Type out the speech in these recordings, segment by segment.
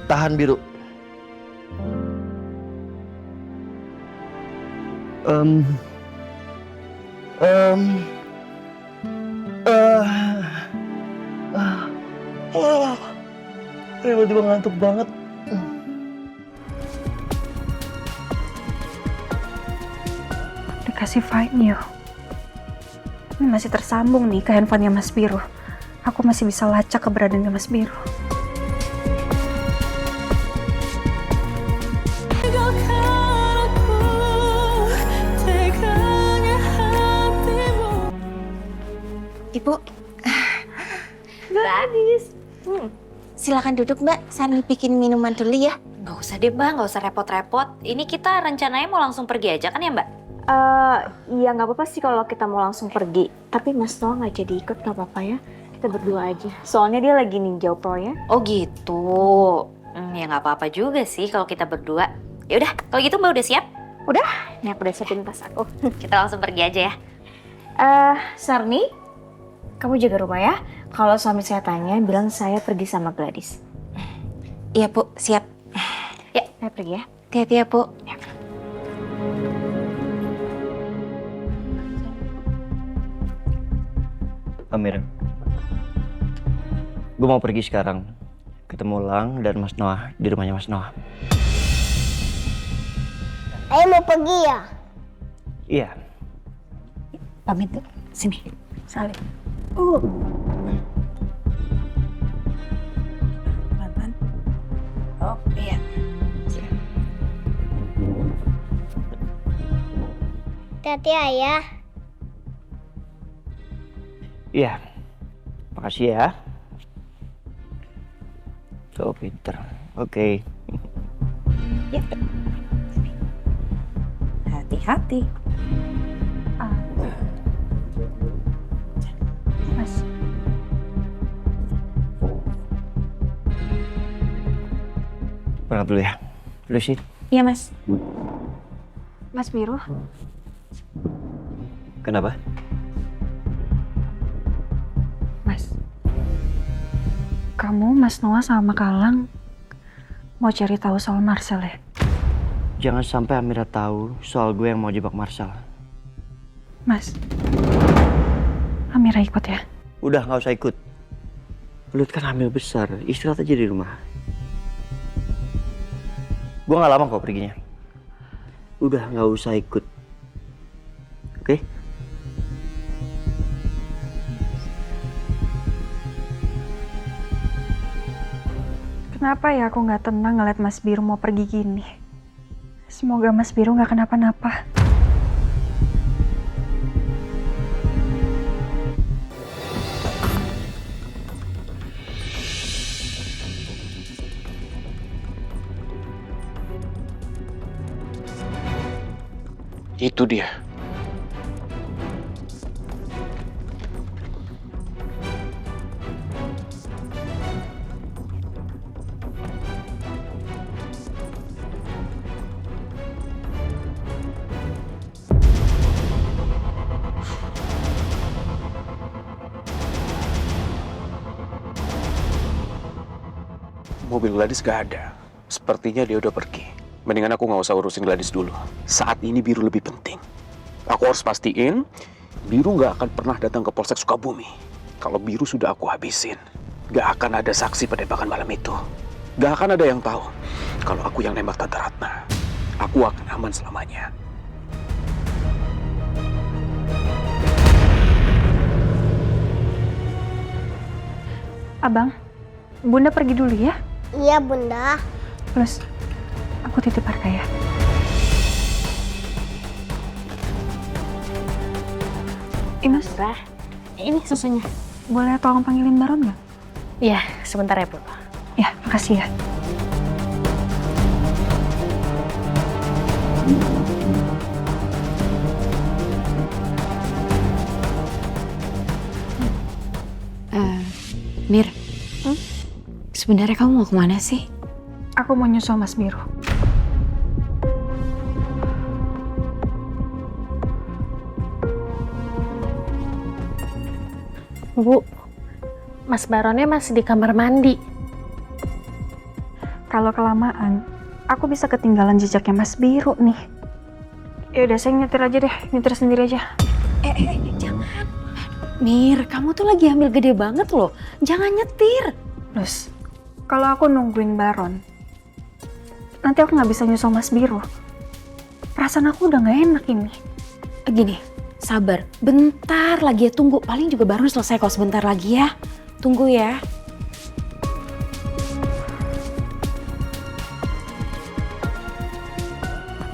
Tahan biru. Em, em, ah, ah, ah. Tiba-tiba ngantuk banget. Dikasih Find You. Ini masih tersambung nih ke handphonenya Mas Biru. Aku masih bisa lacak keberadaannya Mas Biru. Ibu, Gladys. Silakan duduk Mbak, Sani bikin minuman dulu ya. Nggak usah deh Mbak, nggak usah repot-repot. Ini kita rencananya mau langsung pergi aja kan ya Mbak? Iya nggak apa-apa sih kalau kita mau langsung pergi. Tapi Mas Noah nggak jadi ikut, nggak apa-apa ya. Kita berdua aja. Soalnya dia lagi ninjau proyek. Oh gitu. Ya nggak apa-apa juga sih kalau kita berdua. Ya udah, kalau gitu Mbak udah siap? Ini aku udah siapin tas aku. Kita langsung pergi aja ya. Sarni, kamu jaga rumah ya. Kalau suami saya tanya, bilang saya pergi sama Gladys. Iya Bu, siap. Ya, saya pergi ya. Hati-hati ya Bu. Amir, gue mau pergi sekarang. Ketemu Lang dan Mas Noah di rumahnya Mas Noah. Ayo mau pergi ya? Iya. Pamit tuh. Sini. Salim. Pelan-pelan. Oh, iya. Hati-hati ayah. Iya. Makasih ya. So pinter. Oke. Ya. Hati-hati. Mas. Berangkat dulu ya. Dulu sih. Iya, Mas. Mas Biru, Kenapa? Mas. Kamu, Mas Noah sama Kalang mau cari tahu soal Marcel ya? Jangan sampai Amira tahu soal gue yang mau jebak Marshall. Mas. Amira ikut ya? Udah nggak usah ikut. Belut kan hamil besar, istirahat aja di rumah. Gue nggak lama kok perginya. Udah nggak usah ikut. Oke? Kenapa ya aku nggak tenang ngeliat Mas Biru mau pergi gini? Semoga Mas Biru nggak kenapa-napa. Itu dia. Mobil Gladys gak ada. Sepertinya dia udah pergi. Mendingan aku nggak usah urusin Gladys dulu. Saat ini Biru lebih penting. Aku harus pastiin Biru nggak akan pernah datang ke Polsek Sukabumi. Kalau Biru sudah aku habisin, nggak akan ada saksi penembakan malam itu. Nggak akan ada yang tahu kalau aku yang nembak Tante Ratna. Aku akan aman selamanya. Abang, Bunda pergi dulu ya. Iya bunda. Terus aku titip Arka ya. Mas, Ini susunya. boleh tolong panggilin Baron nggak? Iya, sebentar ya Bu. Ya, makasih ya. Mir, sebenarnya kamu mau kemana sih? Aku mau nyusul Mas Biru. Bu, Mas Baronnya masih di kamar mandi. Kalau kelamaan, aku bisa ketinggalan jejaknya Mas Biru nih. Ya udah, saya nyetir aja deh, nyetir sendiri aja. Jangan. Mir, kamu tuh lagi hamil gede banget loh. Jangan nyetir. Terus, kalau aku nungguin Baron, nanti aku nggak bisa nyusul Mas Biru. Perasaan aku udah nggak enak ini. Gini, sabar. Bentar lagi ya, tunggu. Paling juga baru selesai kok, sebentar lagi ya. Tunggu ya.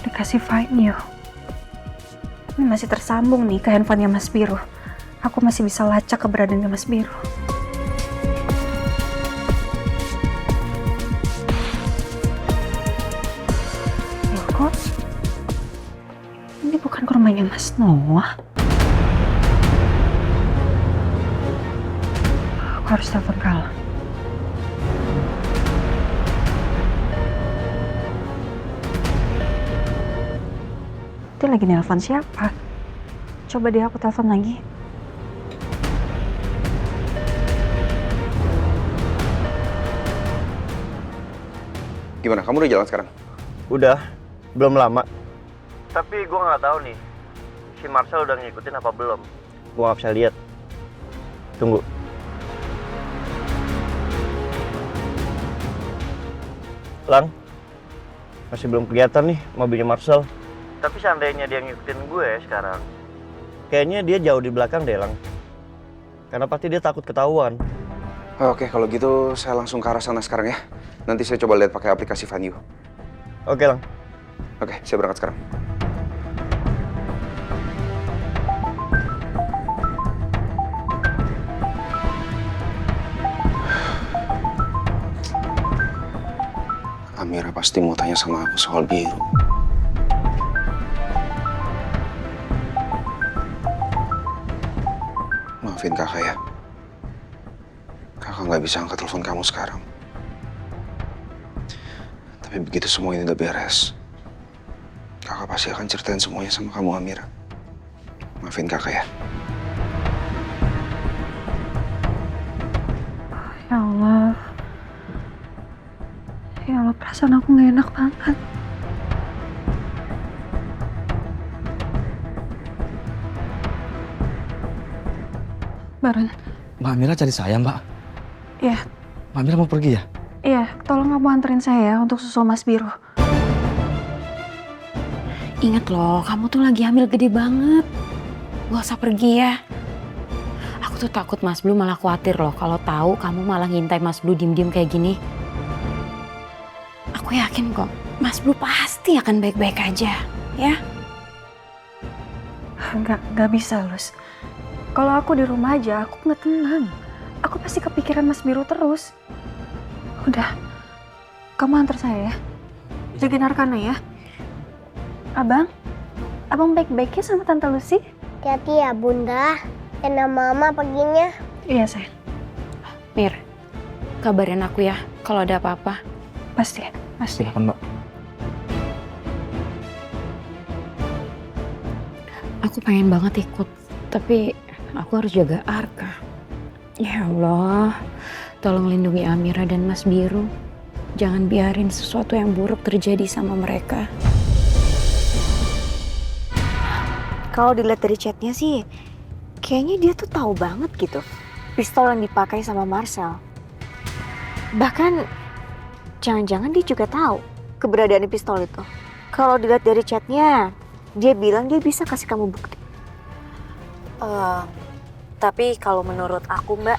Dikasih Find You. Ini masih tersambung nih ke handphonenya Mas Biru. Aku masih bisa lacak keberadaannya Mas Biru. Loh, kok ini bukan ke rumahnya Mas Noah? Aku harus telepon Kala. Dia lagi nelpon siapa? Coba deh aku telepon lagi. Gimana, kamu udah jalan sekarang? Udah, belum lama. Tapi gue nggak tahu nih, si Marcel udah ngikutin apa belum. Gue nggak bisa lihat. Tunggu. Lang, masih belum kelihatan nih mobilnya Marcel. Tapi seandainya dia ngikutin gue sekarang, kayaknya dia jauh di belakang deh, Lang. Karena pasti dia takut ketahuan. Oke, kalau gitu saya langsung ke arah sana sekarang ya. Nanti saya coba lihat pakai aplikasi Find You. Oke, Lang. Oke, saya berangkat sekarang. Amira pasti mau tanya sama aku soal Biru. Maafin kakak ya. Kakak nggak bisa angkat telepon kamu sekarang. Tapi begitu semua ini udah beres, kakak pasti akan ceritain semuanya sama kamu, Amira. Maafin kakak ya. Ya Allah. Ya Allah, perasaan aku nggak enak banget. Baron. Mbak Amira cari saya, Mbak. Iya. Mbak Amira mau pergi ya? Iya, tolong kamu anterin saya ya untuk susul Mas Biru. Ingat loh, kamu tuh lagi hamil gede banget. Gak usah pergi ya. Aku tuh takut Mas Blue malah khawatir loh kalau tahu kamu malah ngintai Mas Blue diem-diem kayak gini. Aku yakin kok, Mas Blue pasti akan baik-baik aja, ya? Nggak bisa, Lus. Kalau aku di rumah aja, aku nggak tenang. Aku pasti kepikiran Mas Biru terus. Udah, kamu antar saya ya. Jagain Arkana ya. Abang baik-baiknya sama Tante Lucy? Hati-hati ya Bunda. Karena Mama paginya. Iya, sayang. Mir, kabarin aku ya kalau ada apa-apa. Pasti. Silakan, Mbak. Aku pengen banget ikut, tapi aku harus jaga Arka. Ya Allah, tolong lindungi Amira dan Mas Biru. Jangan biarin sesuatu yang buruk terjadi sama mereka. Kalau dilihat dari chatnya sih, kayaknya dia tuh tahu banget gitu pistol yang dipakai sama Marcel. Bahkan, jangan-jangan dia juga tahu keberadaan pistol itu. Kalau dilihat dari chatnya, dia bilang dia bisa kasih kamu bukti. Tapi kalau menurut aku Mbak,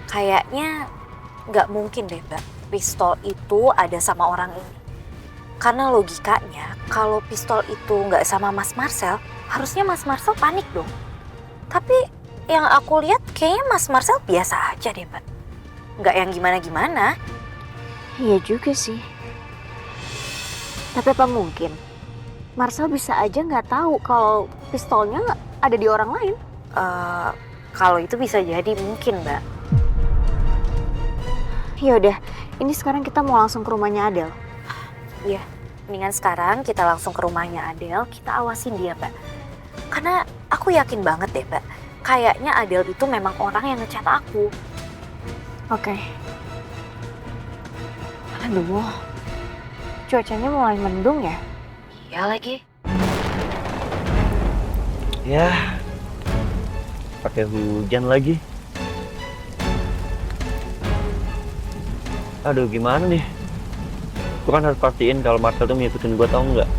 kayaknya nggak mungkin deh Mbak, pistol itu ada sama orang ini. Karena logikanya, kalau pistol itu nggak sama Mas Marcel, harusnya Mas Marcel panik dong. Tapi yang aku lihat kayaknya Mas Marcel biasa aja deh Mbak. Nggak yang gimana-gimana. Iya juga sih. Tapi apa mungkin Marcel bisa aja nggak tahu kalau pistolnya ada di orang lain? Kalau itu bisa jadi mungkin Mbak. Ya udah, ini sekarang kita mau langsung ke rumahnya Adel. Iya, mendingan sekarang kita langsung ke rumahnya Adel, kita awasin dia Mbak. Karena aku yakin banget deh Mbak, kayaknya Adel itu memang orang yang ngechat aku. Oke. Aduh, cuacanya mulai mendung ya. Iya lagi. Ya, pakai hujan lagi. Aduh, gimana nih? Gue kan harus pastiin kalau Marcel tuh ngikutin gue, tau nggak?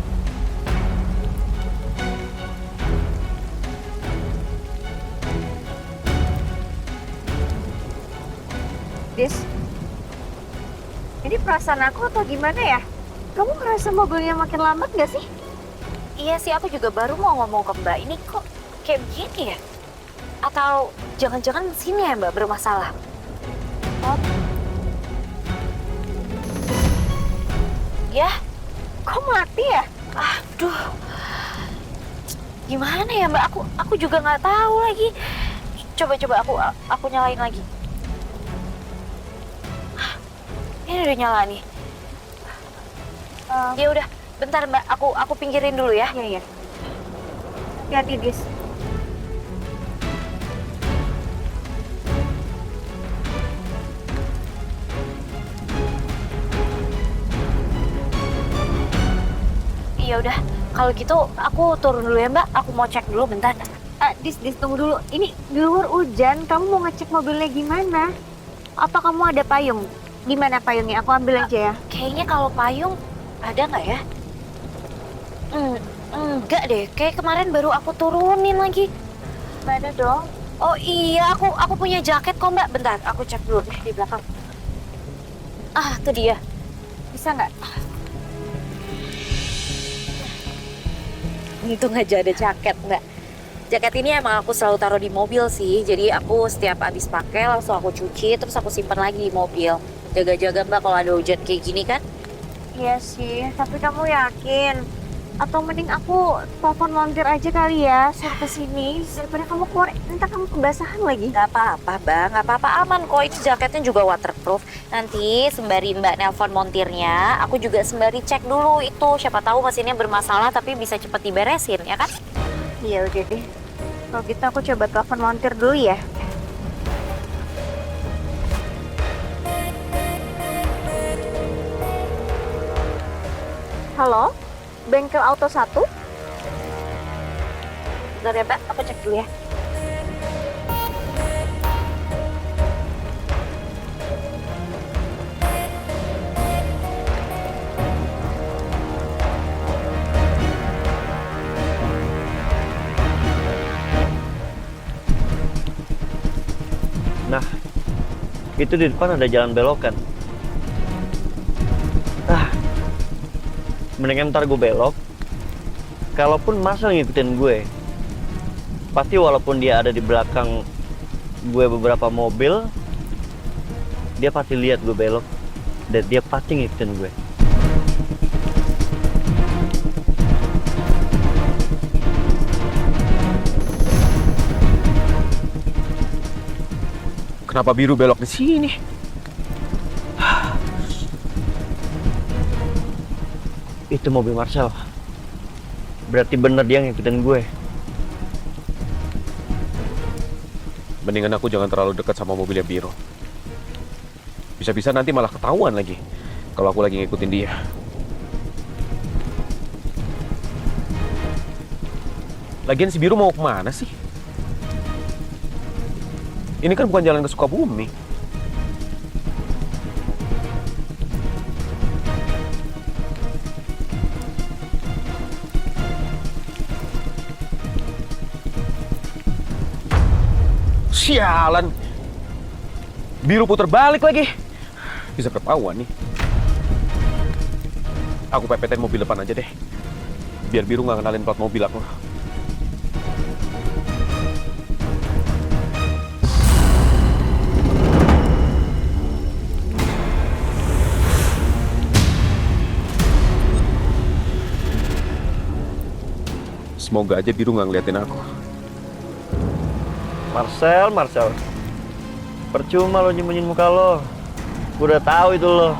Dis, ini perasaan aku atau gimana ya? Kamu ngerasa mobilnya makin lambat gak sih? Iya sih, aku juga baru mau ngomong ke Mbak. Ini kok kayak begini ya? Atau jangan-jangan mesinnya ya Mbak bermasalah? Ya, Kok mati ya? aduh. Gimana ya Mbak? Aku juga nggak tahu lagi. Coba aku nyalain lagi. Ini udah nyala nih. Ya udah, bentar Mbak. Aku pinggirin dulu ya. Iya, iya. Hati-hati, Dis. Ya udah, kalau gitu aku turun dulu ya Mbak. Aku mau cek dulu bentar. Dis, tunggu dulu. Ini di luar hujan, kamu mau ngecek mobilnya gimana? Atau kamu ada payung? Gimana payungnya? Aku ambil aja ya. Kayaknya kalau payung ada nggak ya? Enggak deh. Kayak kemarin baru aku turunin lagi. Mana dong? Oh iya, aku punya jaket kok Mbak. Bentar, aku cek dulu deh di belakang. Tuh dia. Bisa nggak? Untung aja ada jaket Mbak. Jaket ini emang aku selalu taruh di mobil sih. Jadi aku setiap habis pakai langsung aku cuci, terus aku simpan lagi di mobil. Jaga-jaga Mbak kalau ada hujan kayak gini kan. Iya sih, tapi kamu yakin? Atau mending aku telepon montir aja kali ya, sampai sini daripada kamu keluar, nanti kamu kebasahan lagi. Gak apa-apa Bang, gak apa-apa, aman kok. Itu jaketnya juga waterproof. Nanti sembari Mbak nelpon montirnya, aku juga sembari cek dulu itu. Siapa tahu mesinnya bermasalah tapi bisa cepet diberesin, ya kan? Iya udah deh. Kalau gitu aku coba telepon montir dulu ya. Halo, bengkel auto 1? Bentar ya Mbak, aku cek dulu ya. Nah, itu di depan ada jalan belokan. Mendingan ntar gue belok. Kalaupun Marcel ngikutin gue, pasti walaupun dia ada di belakang gue beberapa mobil, dia pasti lihat gue belok dan dia pasti ngikutin gue. Kenapa biru belok di sini? Itu mobil Marcel. Berarti bener dia ngikutin gue. Mendingan aku jangan terlalu dekat sama mobil yang biru. Bisa-bisa nanti malah ketahuan lagi kalau aku lagi ngikutin dia. Lagian si biru mau kemana sih? Ini kan bukan jalan ke Sukabumi. Sialan. Biru putar balik lagi. Bisa ketahuan nih. Aku pepetin mobil depan aja deh. Biar biru nggak kenalin plat mobil aku. Semoga aja biru nggak ngeliatin aku. Marcel. Percuma lo nyembunyiin muka lo. Gue udah tahu itu lo.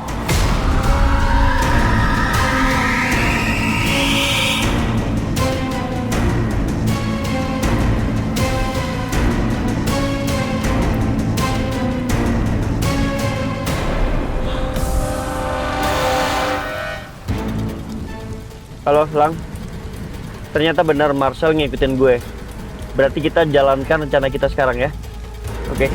Halo, Lang. Ternyata benar Marcel ngikutin gue. Berarti kita jalankan rencana kita sekarang ya. Oke.